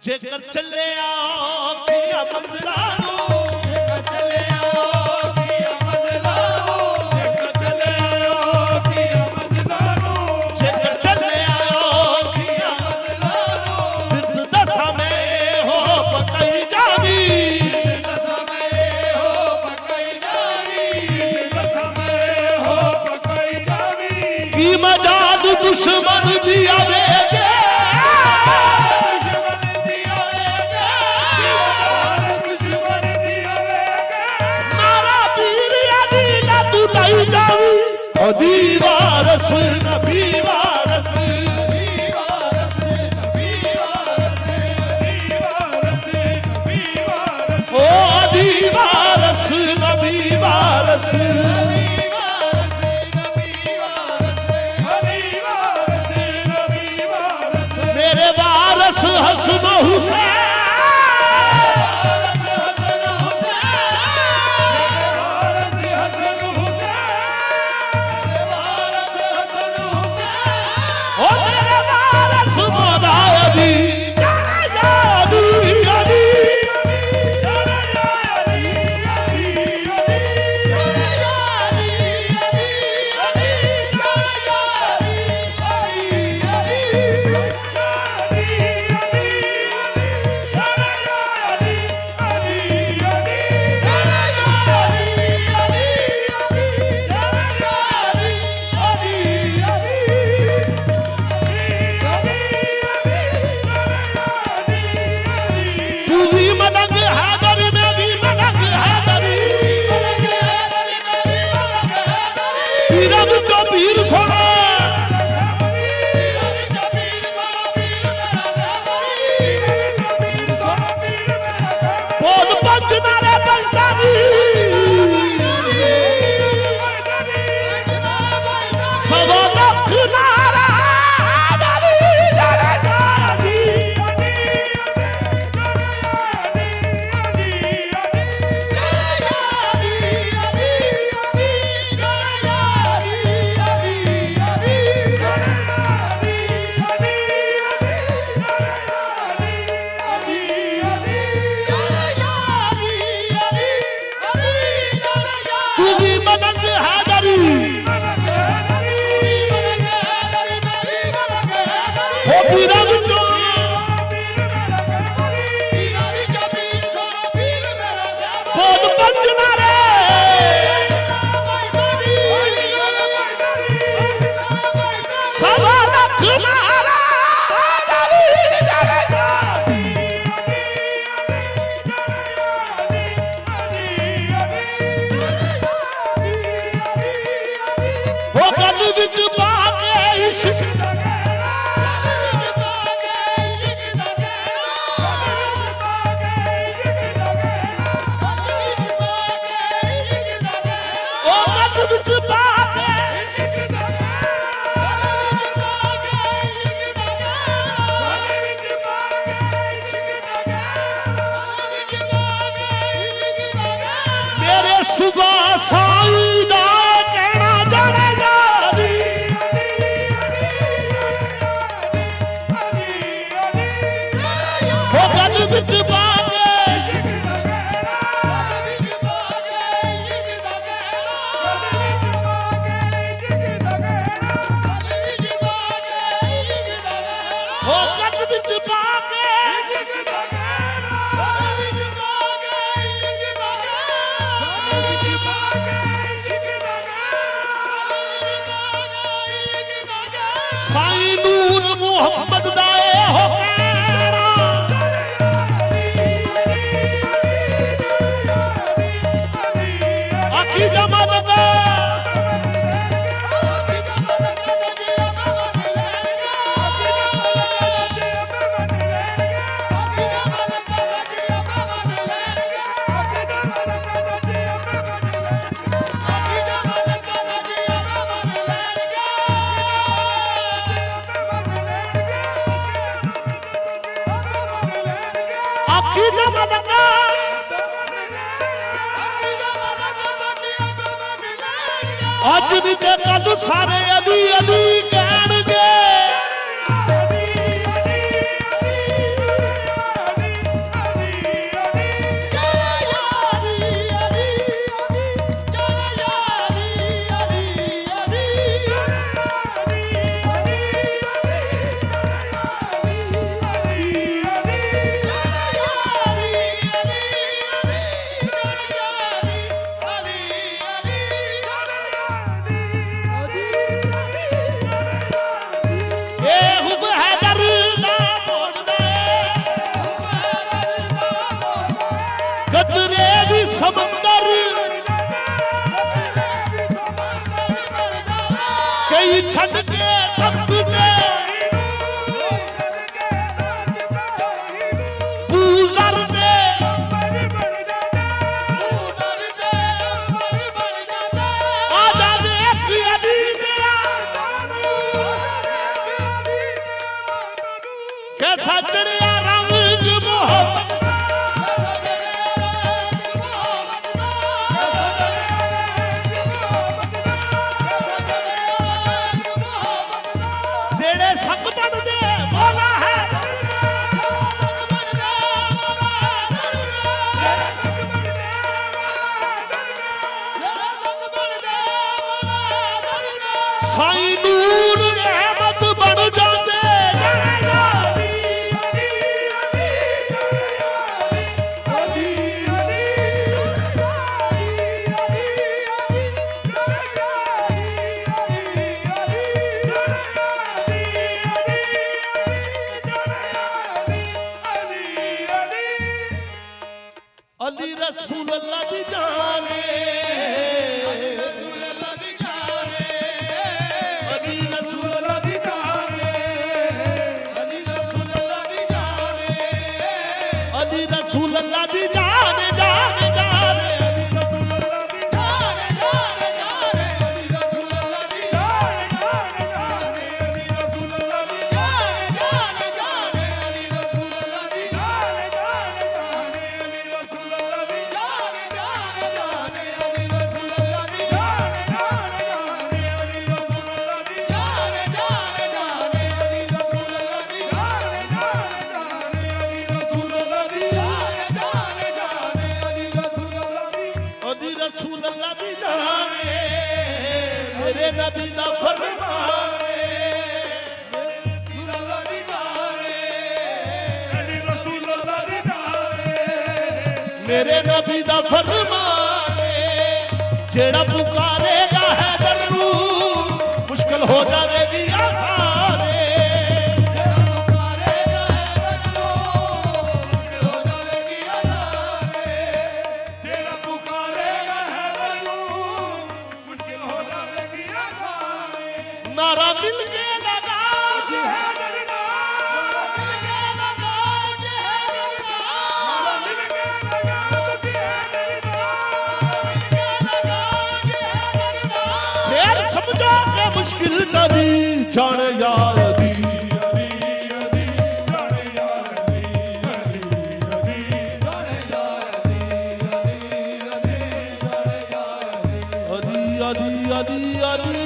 जेकर चले आओ किया मंजिला दुश्मन दिया वेगे नारा पीर अली दा तू लाई जावी ओ दीवारस नबी वारस ओ दीवारस नबी वारस हसन हुसैन ओ मेरे वारस मौला अली पीर सोना बोल पंज नारे बजदानी सवा लख नारा सुबह साई दा कहना जाने यारी वो गल विच बागे वो गल विच बागे साईं नूर मुहम्मद दाए हो आखी जमान आज भी कल सारे अली अली कहणगे रसूल अल्लाह दी जाने अली रसूल अल्लाह दी जाने अली रसूल अल्लाह दी जाने अली रसूल अल्लाह दी जाने जाने जाने रसूल अल्लाह दी जाने मेरे नबी दा फरमान मेरे नबी दा फरमान जेड़ा पुकारेगा हैदर नू मुश्किल हो जाएगी आसान नारा मिल के लगा फिर समझो के मुश्किल नबी जाने यार दी अदी अदी अदी अदी